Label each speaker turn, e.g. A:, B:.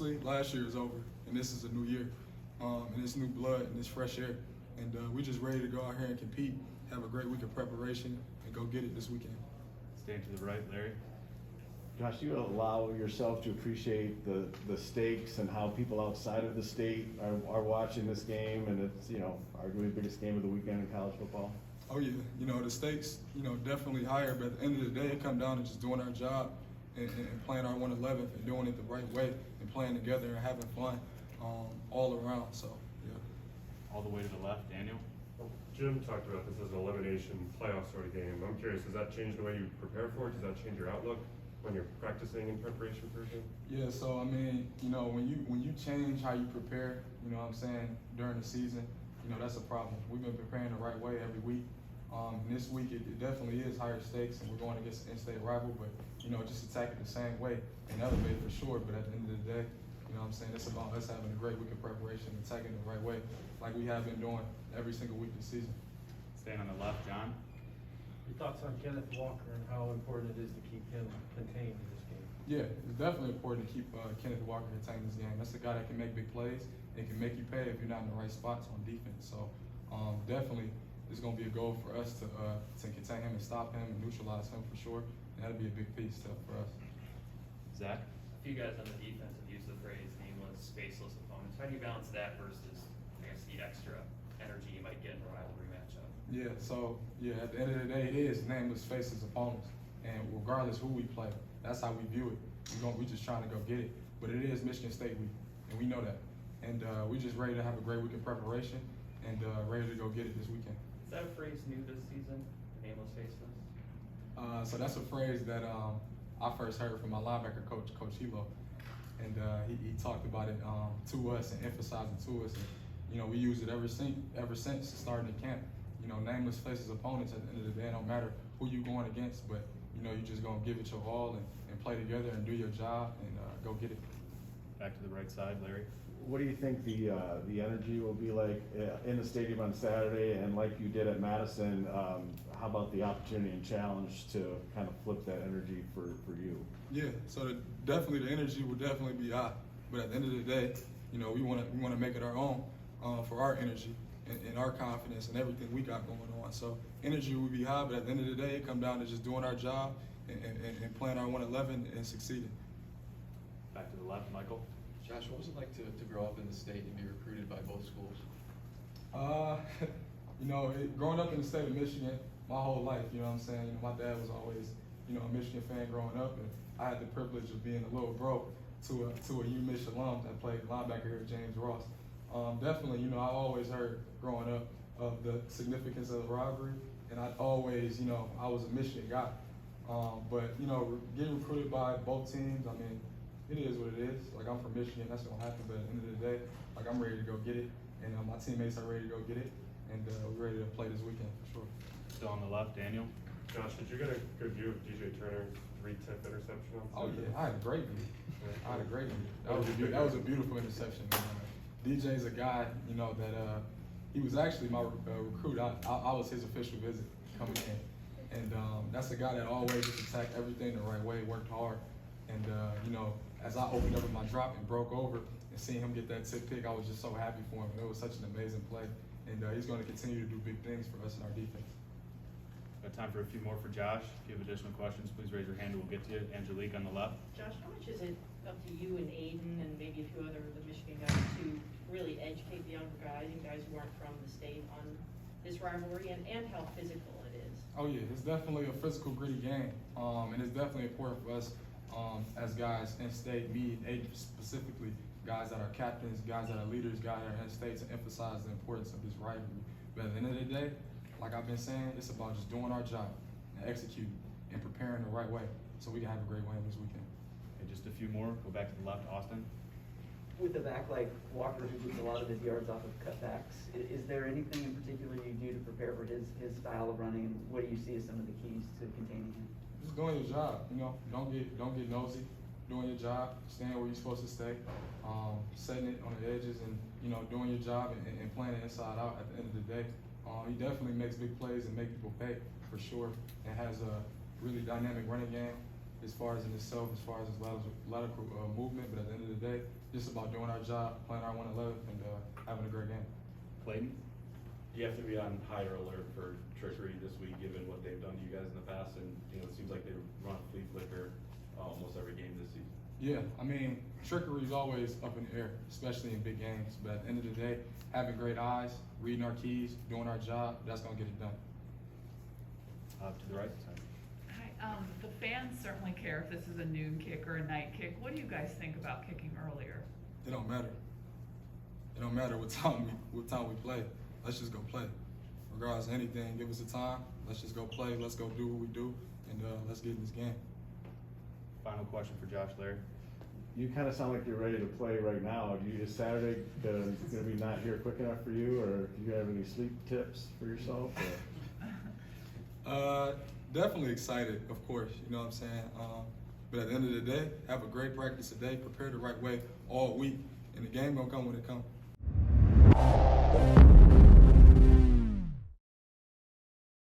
A: honestly, last year is over, and this is a new year, and it's new blood and it's fresh air, and we just ready to go out here and compete, have a great week of preparation, and go get it this weekend.
B: Stand to the right, Larry.
C: Josh, you allow yourself to appreciate the stakes and how people outside of the state are watching this game, and it's, you know, arguably the biggest game of the weekend in college football?
A: Oh yeah, you know, the stakes, you know, definitely higher, but at the end of the day, it comes down to just doing our job and playing our 111th and doing it the right way and playing together and having fun all around, so yeah.
B: All the way to the left, Daniel.
D: Jim talked about this as an elimination playoff sort of game. I'm curious, does that change the way you prepare for it? Does that change your outlook when you're practicing in preparation for a game?
A: Yeah, so I mean, you know, when you change how you prepare, you know what I'm saying, during the season, you know, that's a problem. We've been preparing the right way every week. This week it definitely is higher stakes, and we're going against an in-state rival, but you know, just attack it the same way and elevate for sure. But at the end of the day, you know what I'm saying, it's about us having a great week of preparation, attacking the right way, like we have been doing every single week this season.
B: Staying on the left, John.
E: Your thoughts on Kenneth Walker and how important it is to keep him contained in this game?
A: Yeah, it's definitely important to keep Kenneth Walker contained in this game. That's a guy that can make big plays and can make you pay if you're not in the right spots on defense. So definitely it's going to be a goal for us to contain him and stop him and neutralize him for sure. And that'll be a big piece for us.
B: Zach.
F: A few guys on the defense have used the phrase nameless, faceless opponents. How do you balance that versus, I guess, the extra energy you might get in a rivalry matchup?
A: Yeah, so yeah, at the end of the day, it is nameless, faceless opponents, and regardless who we play, that's how we view it. We just trying to go get it, but it is Michigan State week, and we know that, and we just ready to have a great week of preparation and ready to go get it this weekend.
F: Is that a phrase new this season? Nameless, faceless.
A: So that's a phrase that I first heard from my linebacker coach, Coach Hilo, and he talked about it to us and emphasized it to us. And, you know, we use it ever since starting the camp. You know, nameless, faceless opponents. At the end of the day, it don't matter who you going against, but you know, you just gonna give it your all and play together and do your job and go get it.
B: Back to the right side, Larry.
C: What do you think the energy will be like in the stadium on Saturday, and like you did at Madison? How about the opportunity and challenge to kind of flip that energy for you?
A: Yeah, so definitely the energy will definitely be high, but at the end of the day, you know, we want to make it our own for our energy and our confidence and everything we got going on. So energy will be high, but at the end of the day, it comes down to just doing our job and playing our 111 and succeeding.
B: Back to the left, Michael.
G: Josh, what was it like to grow up in the state and be recruited by both schools?
A: You know, growing up in the state of Michigan, my whole life, you know what I'm saying? You know, my dad was always, you know, a Michigan fan growing up, and I had the privilege of being a little bro to a UMich alum that played linebacker here, James Ross. Definitely, you know, I always heard growing up of the significance of the rivalry, and I always, you know, I was a Michigan guy. But, you know, getting recruited by both teams, I mean, it is what it is. Like, I'm from Michigan, that's gonna happen, but at the end of the day, like, I'm ready to go get it, and my teammates are ready to go get it, and we're ready to play this weekend for sure.
B: Still on the left, Daniel.
D: Josh, did you get a good view of DJ Turner's 3-tip interception on
A: Oh
D: Saturday?
A: yeah, I had a great view. I had a great view. That was a beautiful interception. DJ's a guy, you know, that he was actually my recruit. I was his official visit coming in, and that's a guy that always just attacked everything the right way, worked hard, and you know, as I opened up in my drop and broke over and seeing him get that tip pick, I was just so happy for him. It was such an amazing play, and he's going to continue to do big things for us in our defense.
B: Got time for a few more for Josh. If you have additional questions, please raise your hand and we'll get to you. Angelique on the left.
H: Josh, how much is it up to you and Aiden and maybe a few other of the Michigan guys to really educate the younger guys and guys who aren't from the state on this rivalry and how physical it is?
A: Oh yeah, it's definitely a physical, gritty game, and it's definitely important for us as guys in state, me and Aiden specifically, guys that are captains, guys that are leaders, guys that are in state, to emphasize the importance of this rivalry. But at the end of the day, like I've been saying, it's about just doing our job and executing and preparing the right way so we can have a great win this weekend.
B: Okay, just a few more. Go back to the left, Austin.
I: With a back like Walker, who gets a lot of his yards off of cutbacks, is there anything in particular you do to prepare for his style of running, and what do you see as some of the keys to containing him?
A: Just doing your job, you know. Don't get nosy. Doing your job, staying where you're supposed to stay, setting it on the edges, and you know, doing your job and playing it inside out. At the end of the day, he definitely makes big plays and make people pay for sure, and has a really dynamic running game. as far as in itself, as far as his lateral movement. But at the end of the day, just about doing our job, playing our 111, and having a great game.
B: Clayton?
J: You have to be on higher alert for trickery this week, given what they've done to you guys in the past, and it seems like they run a flea flicker almost every game this season.
A: Yeah, I mean, trickery is always up in the air, especially in big games. But at the end of the day, having great eyes, reading our keys, doing our job, that's gonna get it done.
B: To the right. Sorry.
K: Hi, the fans certainly care if this is a noon kick or a night kick. What do you guys think about kicking earlier?
A: It don't matter. It don't matter what time we play. Let's just go play. Regardless of anything, give us a time. Let's just go play. Let's go do what we do, and let's get in this game.
B: Final question for Josh, Larry.
C: You kind of sound like you're ready to play right now. Is Saturday gonna be not here quick enough for you, or do you have any sleep tips for yourself?
A: Definitely excited, of course. You know what I'm saying? But at the end of the day, have a great practice today. Prepare the right way all week, and the game gonna come when it comes.